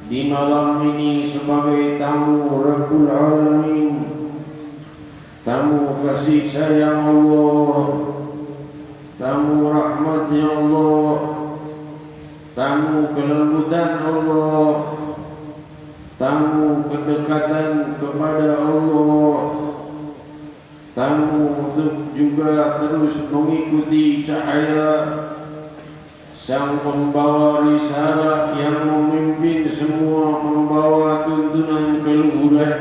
di malam ini sebagai tamu Rabbul Alamin, tamu kasih sayang Allah, tamu rahmatnya Allah, tamu kelembutan Allah, tamu kedekatan kepada Allah, tamu untuk juga terus mengikuti cahaya Sang pembawa risalah yang memimpin semua pembawa tuntunan keluhuran,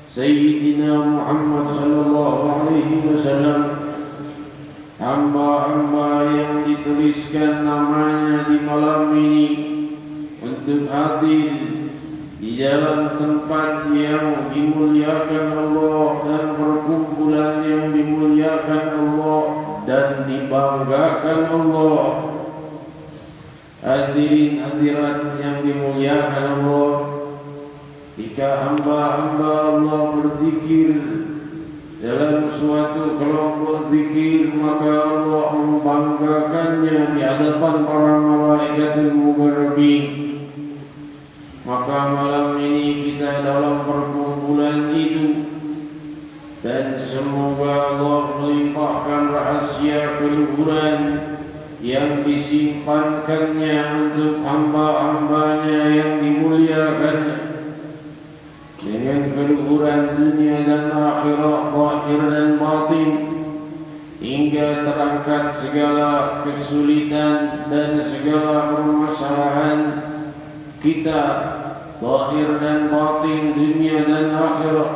Sayyidina Muhammad sallallahu alaihi wasallam, hamba-hamba yang dituliskan namanya di malam ini untuk hadir di dalam tempat yang dimuliakan Allah dan perkumpulan yang dimuliakan Allah dan dibanggakan Allah. Hadirin hadirat yang dimuliakan Allah, jika hamba-hamba Allah berzikir dalam suatu kelompok zikir, maka Allah membanggakannya di hadapan para malaikatul muqarrabin. Maka malam ini kita dalam perkumpulan itu, dan semoga Allah melimpahkan rahasia keluhuran yang disimpankannya untuk hamba-hambanya yang dimuliakan dengan keluhuran dunia dan akhirat, zahir dan batin, hingga terangkat segala kesulitan dan segala permasalahan kita, zahir dan batin, dunia dan akhirat.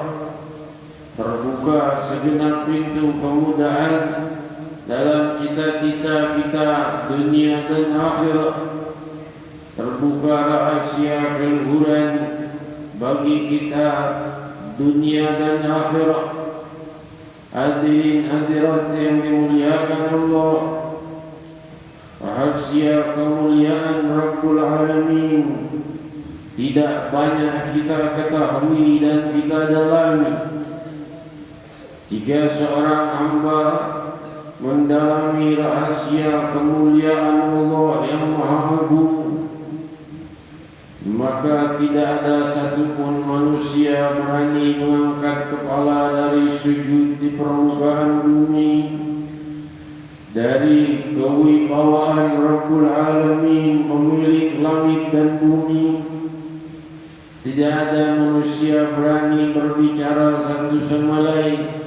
Terbuka segenap pintu kemudahan dalam cita-cita kita dunia dan akhirat. Terbuka rahasia keluhuran bagi kita dunia dan akhirat. Hadirin hadirat yang dimuliakan Allah, rahasia kemuliaan Rabbul Alamin tidak banyak kita ketahui dan kita dalami. Jika seorang hamba mendalami rahasia kemuliaan Allah yang Maha Agung, maka tidak ada satupun manusia berani mengangkat kepala dari sujud di permukaan bumi. Dari kewibawaan Rabbul Alamin, pemilik langit dan bumi, tidak ada manusia berani berbicara satu sama lain.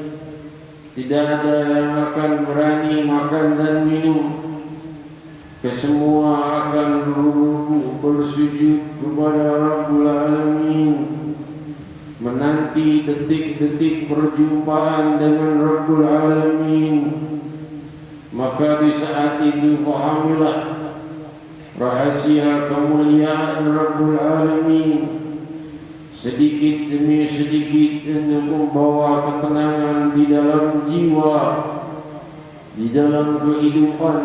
Tidak ada yang akan berani makan dan minum. Kesemua akan berruku bersujud kepada Rabbul Alamin, menanti detik-detik perjumpaan dengan Rabbul Alamin. Maka di saat itu fahamilah rahasia kemuliaan Rabbul Alamin, sedikit demi sedikit untuk membawa ketenangan di dalam jiwa, di dalam kehidupan,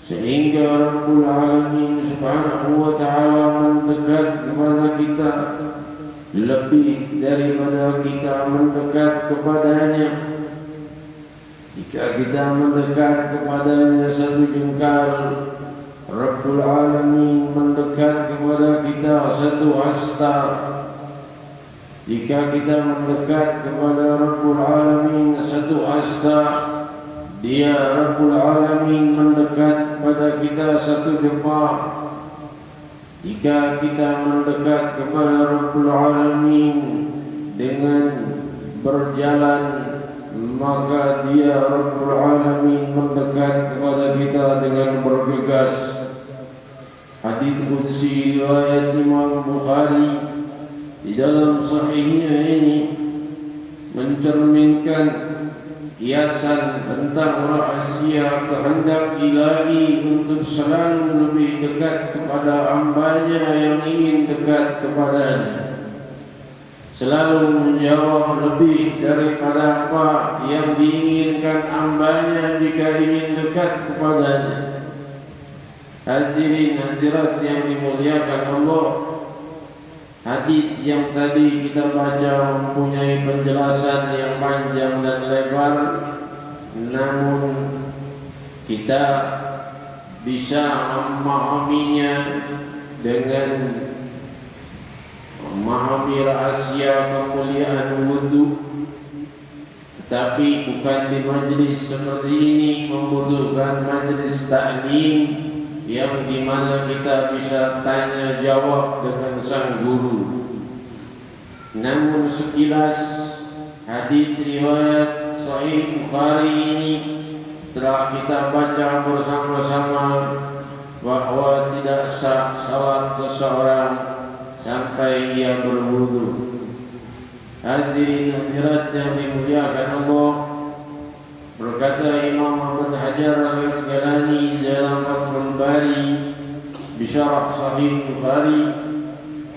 sehingga Rabbul Alamin Subhanahu wa ta'ala mendekat kepada kita lebih daripada kita mendekat kepadanya. Jika kita mendekat kepadanya satu jengkal, Rabbul Alamin mendekat kepada kita satu hasta. Jika kita mendekat kepada Rabbul Alamin satu hasta, Dia Rabbul Alamin mendekat kepada kita satu jempol. Jika kita mendekat kepada Rabbul Alamin dengan berjalan, maka Dia Rabbul Alamin mendekat kepada kita dengan bergegas. Hadits qudsi riwayat Imam Bukhari di dalam sahihnya ini mencerminkan kiasan tentang rahasia kehendak ilahi untuk selalu lebih dekat kepada hambanya yang ingin dekat kepadanya, selalu menjawab lebih daripada apa yang diinginkan hambanya jika ingin dekat kepadanya. Hadirin hadirat yang dimuliakan Allah, hadis yang tadi kita baca mempunyai penjelasan yang panjang dan lebar, namun kita bisa memahaminya dengan memahami rahasia kemuliaan wudu, tetapi bukan di majlis seperti ini membutuhkan majlis taklim yang dimana kita bisa tanya jawab dengan sang guru. Namun sekilas hadis riwayat Sahih Bukhari ini telah kita baca bersama-sama bahwa tidak sah salat seseorang sampai ia berwudu. Hadirin hadirat yang dimuliakan Allah, berkata Imam Ibnu Hajar al-Asqalani dalam Fathul Bari bisyarah Sahih Bukhari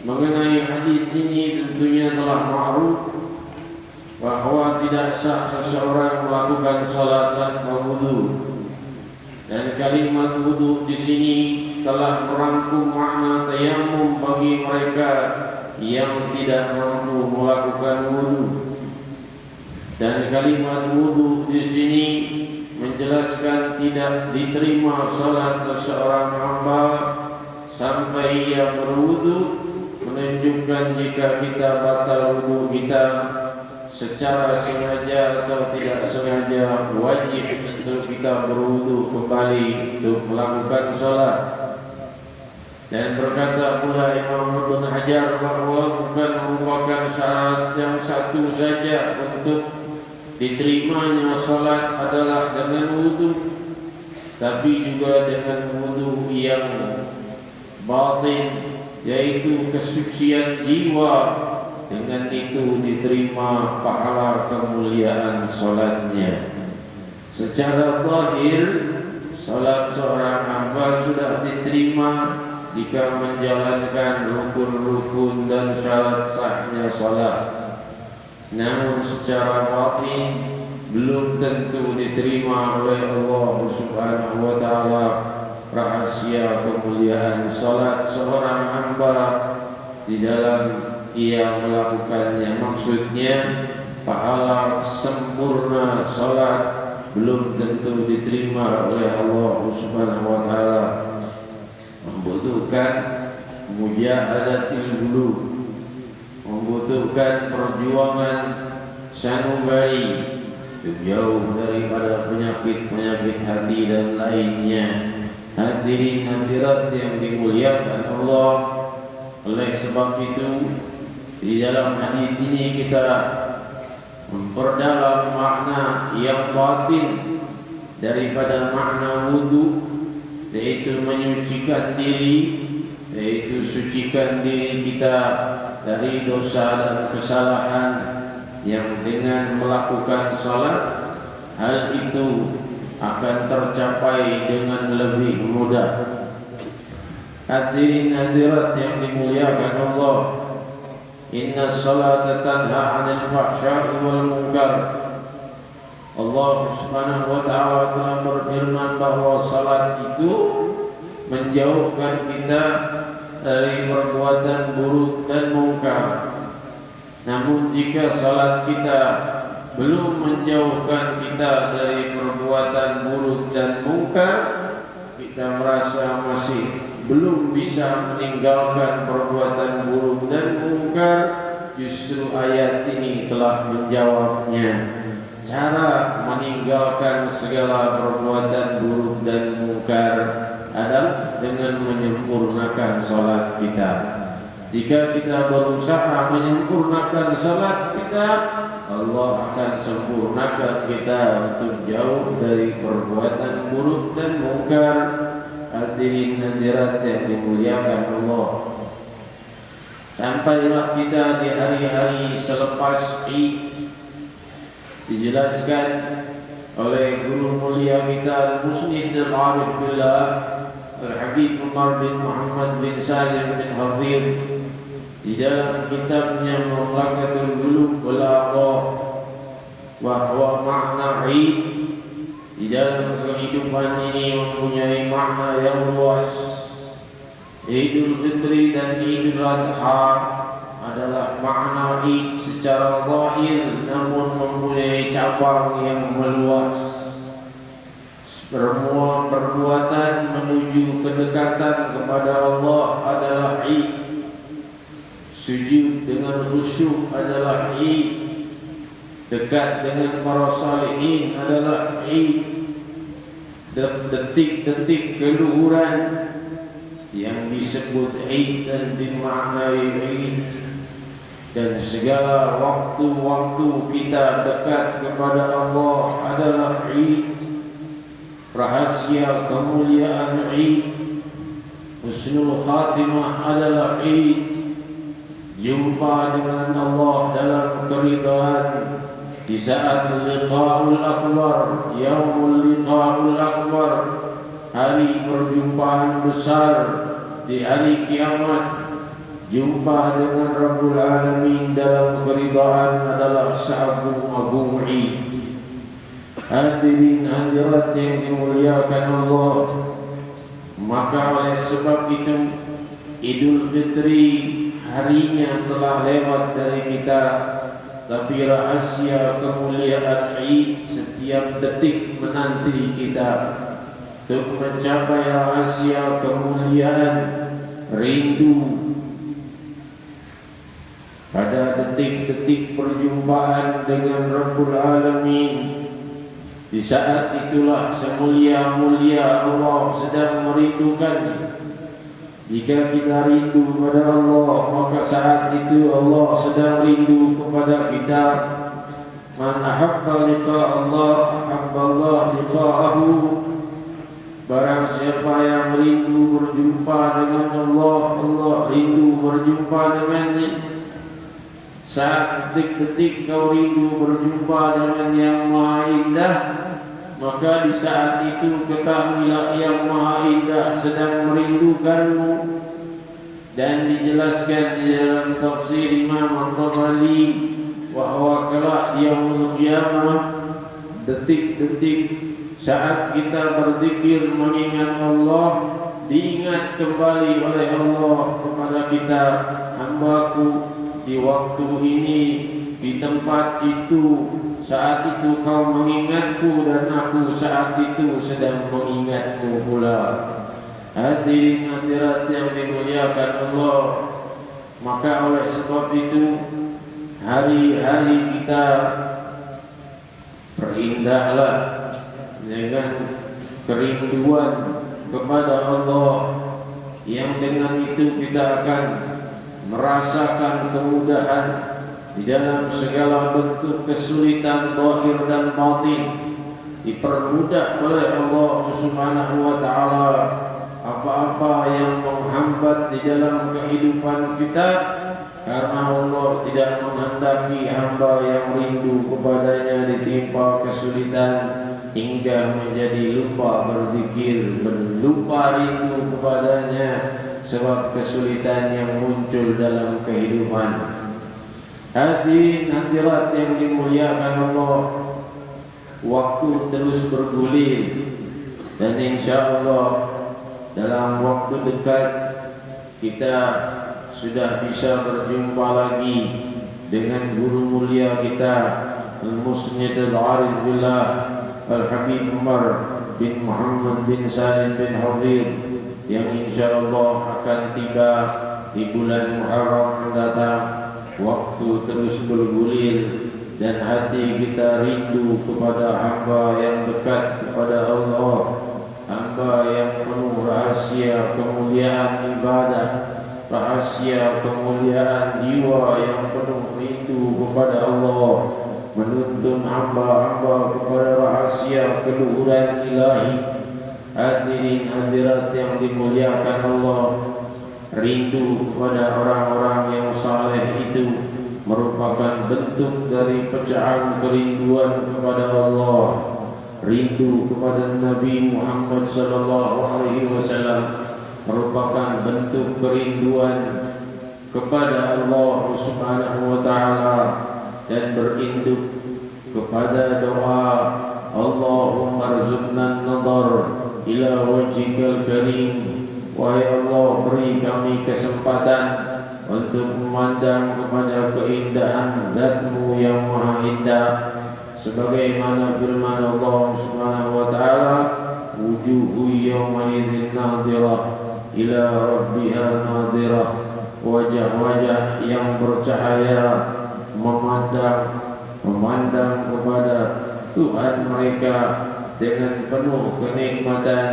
mengenai hadis ini, tentunya telah ma'ruf bahwa tidak sah seseorang melakukan salat tanpa wudu. Dan kalimat wudu di sini telah merangkum makna tayammum bagi mereka yang tidak mampu melakukan wudu. Dan kalimat wudu di sini menjelaskan tidak diterima salat seseorang hamba sampai ia berwudu, menunjukkan jika kita batal wudu kita secara sengaja atau tidak sengaja, wajib untuk kita berwudu kembali untuk melakukan salat. Dan berkata pula Imam Ibnu Hajar bahwa bukan merupakan syarat yang satu saja untuk diterimanya salat adalah dengan wudu, tapi juga dengan wudu yang batin, yaitu kesucian jiwa. Dengan itu diterima pahala kemuliaan salatnya. Secara zahir salat seorang hamba sudah diterima jika menjalankan rukun-rukun dan syarat sahnya salat. Namun secara batin belum tentu diterima oleh Allah Subhanahu wa taala rahasia kemuliaan salat seorang hamba di dalam ia melakukannya. Maksudnya pahala sempurna salat belum tentu diterima oleh Allah Subhanahu wa taala, membutuhkan mujahadatil qulub, membutuhkan perjuangan sanubari untuk jauh daripada penyakit-penyakit hati dan lainnya. Hadirin hadirat yang dimuliakan Allah, oleh sebab itu di dalam hadis ini kita memperdalam makna yang batin daripada makna wudu, yaitu menyucikan diri, yaitu sucikan diri kita dari dosa dan kesalahan yang dengan melakukan salat hal itu akan tercapai dengan lebih mudah. Hadirin hadirat yang dimuliakan Allah, inna salata tanha 'anil fahsya'i wal munkar. Allah Subhanahu wa taala telah berfirman bahwa salat itu menjauhkan kita dari perbuatan buruk dan mungkar. Namun jika salat kita belum menjauhkan kita dari perbuatan buruk dan mungkar, kita merasa masih belum bisa meninggalkan perbuatan buruk dan mungkar, justru ayat ini telah menjawabnya. Cara meninggalkan segala perbuatan buruk dan mungkar adalah dengan menyempurnakan salat kita. Jika kita berusaha menyempurnakan salat kita, Allah akan sempurnakan kita untuk jauh dari perbuatan buruk dan mungkar. Hadirin hadirat yang dimuliakan Allah, sampailah kita di hari-hari selepas Id. Dijelaskan oleh guru mulia kita Al-Musnid Al-Arif Billah Al-Habib Umar bin Muhammad bin Salim bin Hafir di dalam kitabnya Mamlakatul Qulub wal Aqah, bahwa makna Id di dalam kehidupan ini mempunyai makna yang luas. Idul Fitri dan Idul Adha adalah makna Id secara zahir, namun mempunyai cabang yang meluas. Semua perbuatan menuju kedekatan kepada Allah adalah Id. Sujud dengan khusyuk adalah Id. Dekat dengan para salihin adalah Id. Detik-detik keluhuran yang disebut Id dan dimaknai Id. Dan segala waktu-waktu kita dekat kepada Allah adalah Id. Rahasia kemuliaan Id, husnul khatimah adalah Id. Jumpa dengan Allah dalam keridhaan di saat liqa'ul akbar, yaumul liqa'ul akbar, hari perjumpaan besar di hari kiamat. Jumpa dengan Rabbul Alamin dalam keridhaan adalah seagung-agung Id. Hadirin hadirat yang dimuliakan Allah, maka oleh sebab itu Idul Fitri harinya telah lewat dari kita, tapi rahasia kemuliaan Id setiap detik menanti kita. Untuk mencapai rahasia kemuliaan rindu pada detik-detik perjumpaan dengan Rabbul Alamin. Di saat itulah semulia-mulia Allah sedang merindukannya. Jika kita rindu kepada Allah, maka saat itu Allah sedang rindu kepada kita. Man ahabba liqa Allah, ahabba Allah liqa'ahu. Barang siapa yang rindu berjumpa dengan Allah, Allah rindu berjumpa dengannya. Saat detik-detik kau rindu berjumpa dengan yang Maha Indah, maka di saat itu ketahuilah yang Maha Indah sedang merindukanmu. Dan dijelaskan di dalam tafsir Imam At-Tabari bahwa kelak di yaumul qiyamah, detik-detik saat kita berzikir mengingat Allah, diingat kembali oleh Allah kepada kita, hambaku di waktu ini, di tempat itu, saat itu kau mengingatku dan aku saat itu sedang mengingatmu pula. Hadirin hadirat yang dimuliakan Allah, maka oleh sebab itu hari-hari kita perindahlah dengan kerinduan kepada Allah, yang dengan itu kita akan merasakan kemudahan di dalam segala bentuk kesulitan zahir dan batin. Dipermudah oleh Allah Subhanahu wa taala apa-apa yang menghambat di dalam kehidupan kita, karena Allah tidak menghendaki hamba yang rindu kepadanya ditimpa kesulitan hingga menjadi lupa berzikir, lupa rindu kepadanya sebab kesulitan yang muncul dalam kehidupan. Hadirin hadirat yang dimuliakan Allah, waktu terus bergulir dan insya-Allah dalam waktu dekat kita sudah bisa berjumpa lagi dengan guru mulia kita, Al-Musnid Al-Arif Billah Al-Habib Umar bin Muhammad bin Salim bin Hadir, yang insya-Allah akan tiba di bulan Muharram mendatang. Waktu terus bergulir dan hati kita rindu kepada hamba yang dekat kepada Allah, hamba yang penuh rahasia kemuliaan ibadah, rahasia kemuliaan jiwa yang penuh rindu kepada Allah, menuntun hamba-hamba kepada rahasia keluhuran ilahi. Hadirin hadirat yang dimuliakan Allah, rindu kepada orang-orang yang saleh itu merupakan bentuk dari pecahan kerinduan kepada Allah. Rindu kepada Nabi Muhammad sallallahu alaihi wasallam merupakan bentuk kerinduan kepada Allah Subhanahu wa taala, dan berinduk kepada doa Allahumma rzuqna an-nadhar ila wajhikal karim. Wahai Allah, beri kami kesempatan untuk memandang kepada keindahan Zat-Mu yang Maha Indah, sebagaimana firman Allah Subhanahu wa taala, wujuhu yawmaidin nadhirah ila rabbiha nadhirah, wajah-wajah yang bercahaya memandang kepada Tuhan mereka dengan penuh kenikmatan,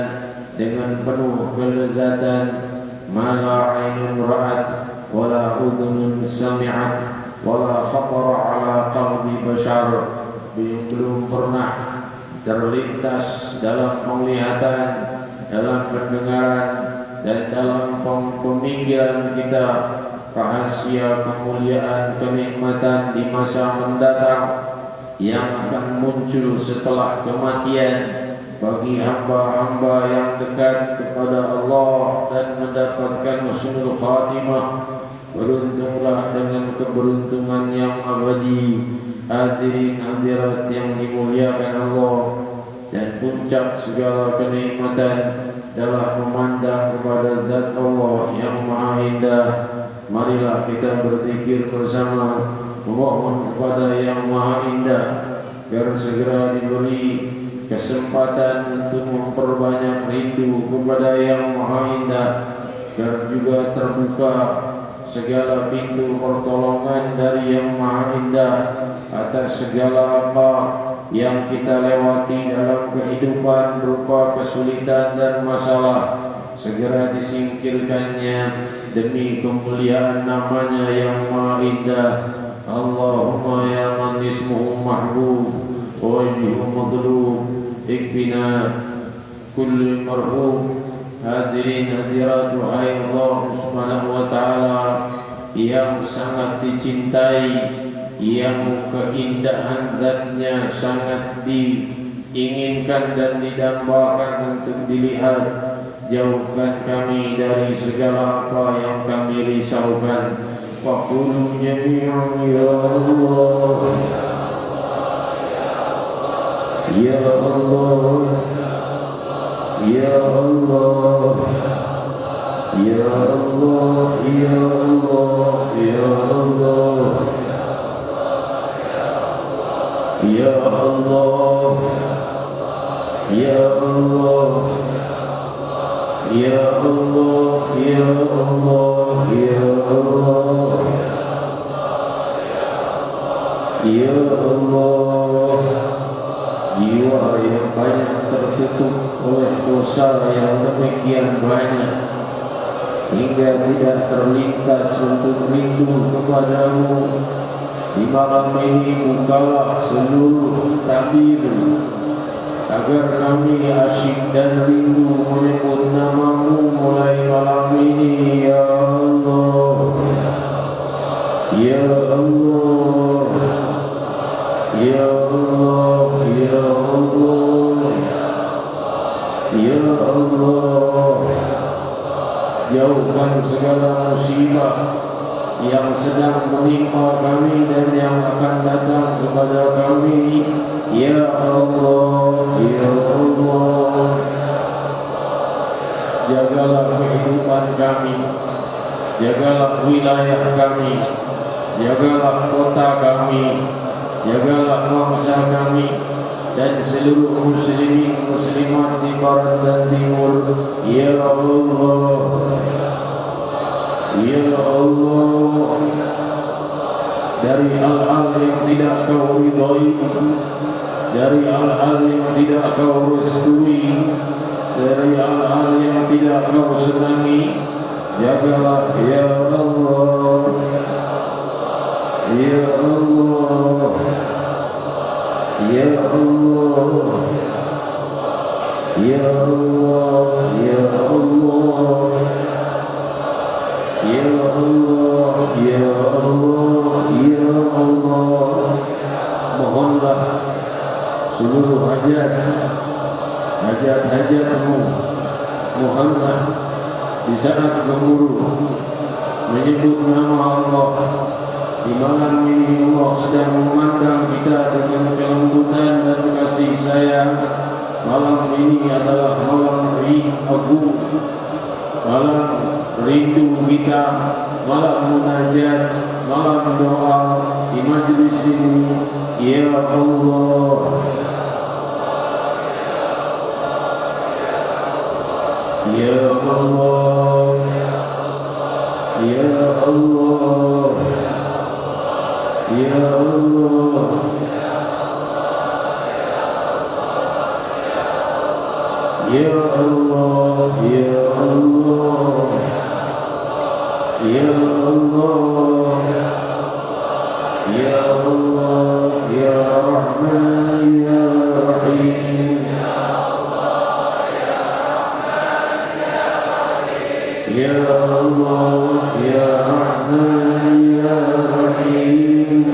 dengan penuh kelezatan. Ma la 'ainun ra'at wala udhunun sami'at wala khatara 'ala qalbi bashar, belum pernah terlintas dalam penglihatan, dalam pendengaran, dan dalam pemikiran kita rahasia kemuliaan kenikmatan di masa mendatang yang akan muncul setelah kematian bagi hamba-hamba yang dekat kepada Allah dan mendapatkan husnul khatimah. Beruntunglah dengan keberuntungan yang abadi. Hadirin hadirat yang dimuliakan Allah, dan puncak segala kenikmatan adalah memandang kepada zat Allah yang maha indah. Marilah kita berzikir bersama, memohon kepada yang maha indah agar segera diberi kesempatan untuk memperbanyak rindu kepada yang maha indah, dan juga terbuka segala pintu pertolongan dari yang maha indah atas segala apa yang kita lewati dalam kehidupan berupa kesulitan dan masalah. Segera disingkirkannya demi kemuliaan namanya yang maha indah. Allahumma ya man ismuhu mahbub wa wajhuhu madlub, ikfina kulli marhum. Hadirin hadirat, wahai Allah subhanahu wa ta'ala yang sangat dicintai, yang keindahan zatnya sangat diinginkan dan didambakan untuk dilihat, jauhkan kami dari segala apa yang kami risaukan. Faqulu jami'an ya Allah, ya Allah, ya Allah, ya Allah, ya Allah, ya Allah, ya Allah, ya Allah, ya Allah, ya Allah, ya Allah, ya Allah. Jiwa yang banyak tertutup oleh dosa yang demikian banyak hingga tidak terlintas untuk rindu kepadamu. Di malam ini bukalah seluruh tabir agar kami asyik dan rindu menyebut namamu mulai malam ini. Ya Allah, ya Allah, ya Allah, ya Allah, ya Allah. Jauhkan segala musibah yang sedang menimpa kami dan yang akan datang kepada kami. Ya Allah, ya Allah. Jagalah kehidupan kami, jagalah wilayah kami, jagalah kota kami, jagalah bangsa kami dan seluruh muslimin muslimat di barat dan timur. Ya Allah, ya Allah. Dari hal-hal yang tidak kau ridhai, dari hal-hal yang tidak kau restui, dari hal-hal yang tidak kau senangi, jagalah ya Allah, ya Allah, ya Allah, ya Allah, ya Allah, ya Allah, ya Allah, ya Allah. Mohonlah seluruh hajat-hajatmu, mohonlah di saat gemuruh menyebut nama Allah. Di malam ini Allah sedang memandang kita dengan kelembutan dan kasih sayang. Malam ini adalah malam agung, malam rindu kita, malam munajat, malam doa di majlis ini. Ya Allah, Ya Allah, Ya Allah, Ya Allah, Ya Allah, Ya Allah, Ya Allah, Ya Allah, Ya Rahman, Ya Rahim, Ya Allah, Ya Rahman, Ya Rahim,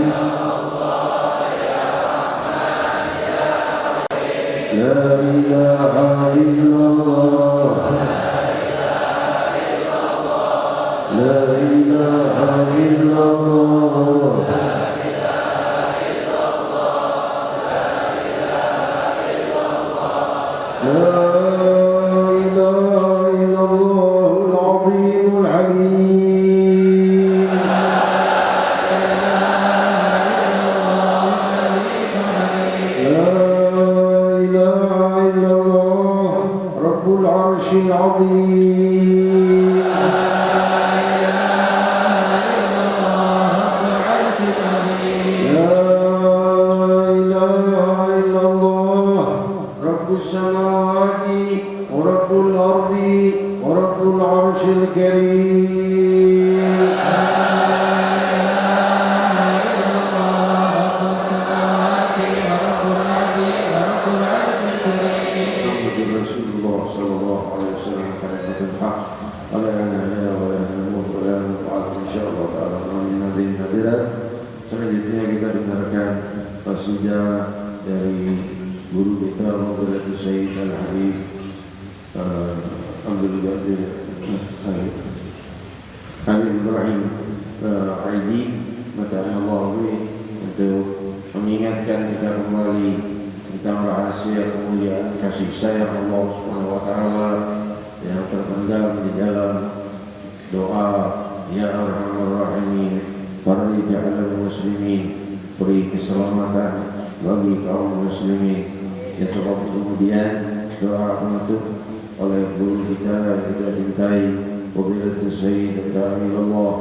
La ilaha illallah, La ilaha illallah, La ilaha illallah al-azim al-halim, La ilaha illallah rabbul arshil azim, La ilaha illallah rabbus samawati wa rabbul ardi wa rabbul arshil karim, Muhammadur Rasulullah sallallahu alaihi wasallam kalimatul haq ala nahya wa la namut wa la nub'at insyaallah ta'ala amin hadirin hadirat. Selanjutnya kita dengarkan qasidah dari guru kita Fadilatul Sayyid Al-Habib Abdul Qadir Habib Ibrahim Aidi Mata'anallahi untuk mengingatkan kita kembali tentang rahasia kemuliaan kasih sayang Allah Subhanahu wa taala yang terpendam di dalam doa Ya Arhamar Rahimin, farij 'alal muslimin, beri keselamatan bagi kaum muslimin. Yang kemudian doa penutup oleh guru kita yang kita cintai Fadilatul Sayyid Al-Da'ilullah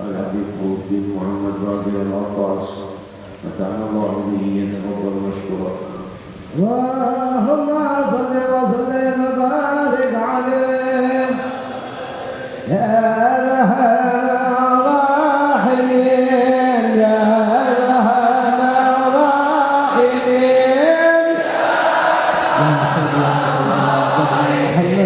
Al-Habib bin Muhammad Baqir Al-Atas, Mata'anallahu bihi yataqabbal mashkura. Allahumma salli wa sallim wa barik alaihi ya Arhamar Rahimin, ya Arhamar Rahimin, ya Muhammad muslimin.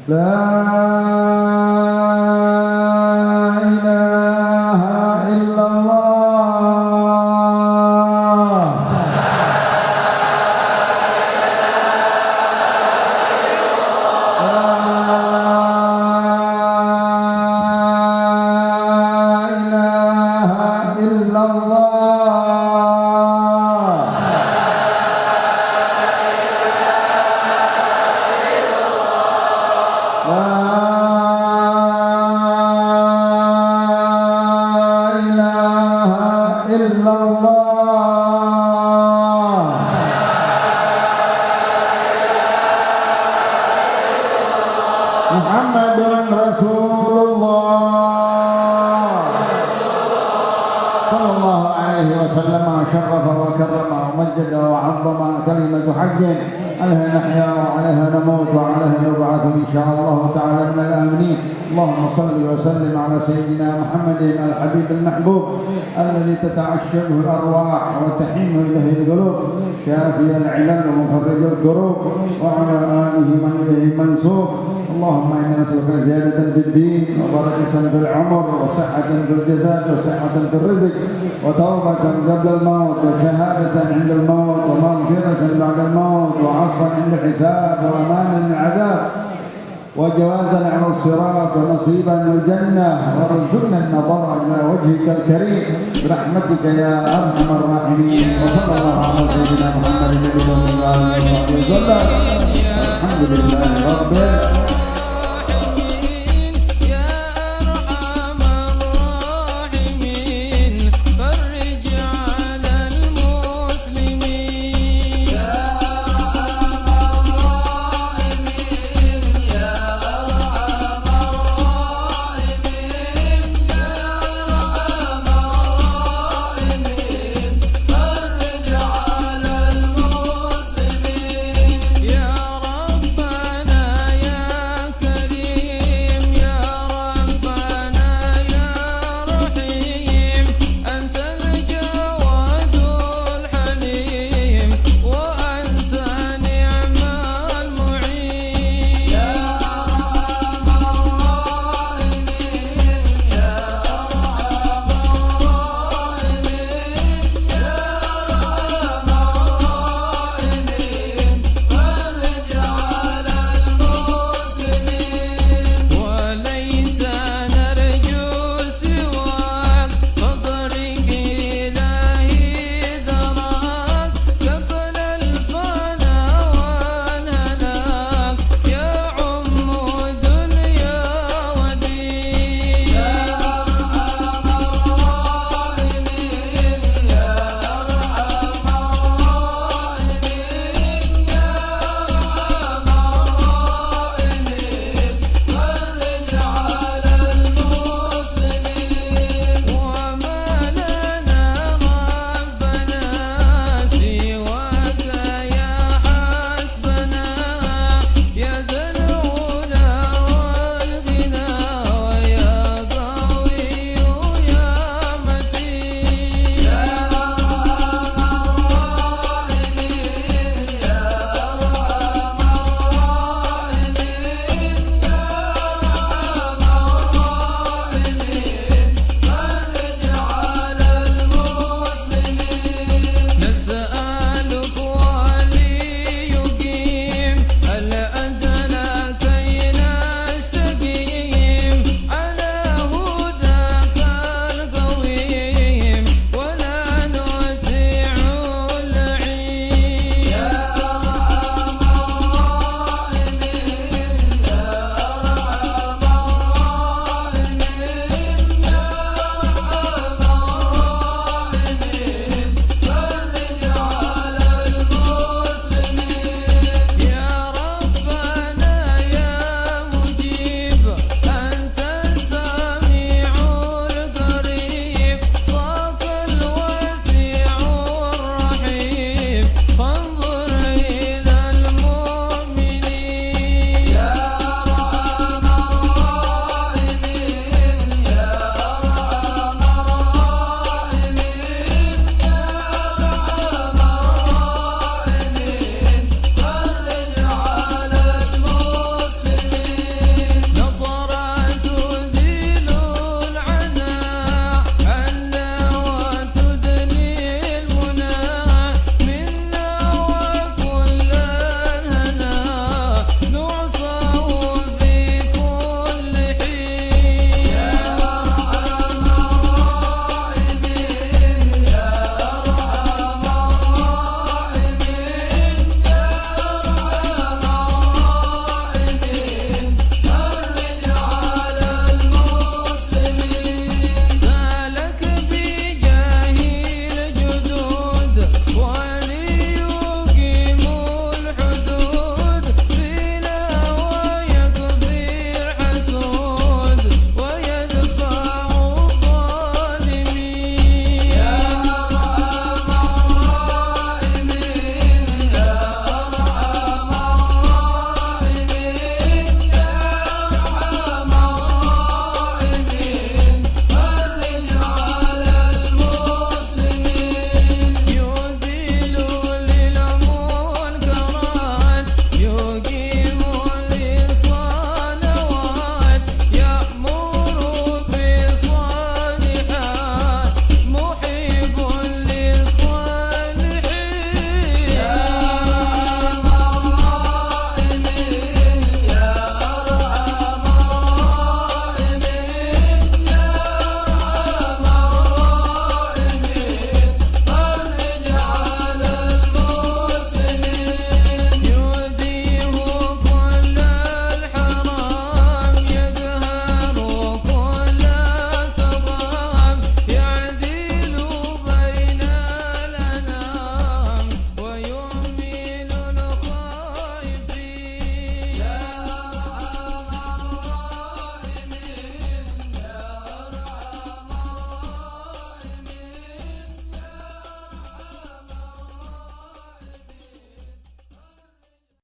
لا إله إلا الله محمد رسول الله صلى الله عليه وسلم شرف وكرم ومجد وعظم كلمة حج عليها نحيا وعليها نموت وعليها نبعث إن شاء الله تعالى من الآمنين. اللهم صل وسلم على سيدنا محمد الحبيب المحبوب الذي تتعشقه الأرواح وتحن إليه القلوب شافي العلل ومفرج الكروب وعلى آله من إليه منسوب. اللهم إنا نسألك زيادة في الدين وبركة في العمر وصحة في الجزاء وصحة في الرزق وتوبة قبل الموت وشهادة عند الموت ومغفرة بعد الموت وعفوا عند الحساب وأمانا من العذاب وجوازا على الصراط ونصيبا من الجنة وارزقنا النظر إلى وجهك الكريم برحمتك يا أرحم الراحمين. وصلى الله على سيدنا محمد النبي صلى الله عليه وسلم. الحمد لله رب العالمين.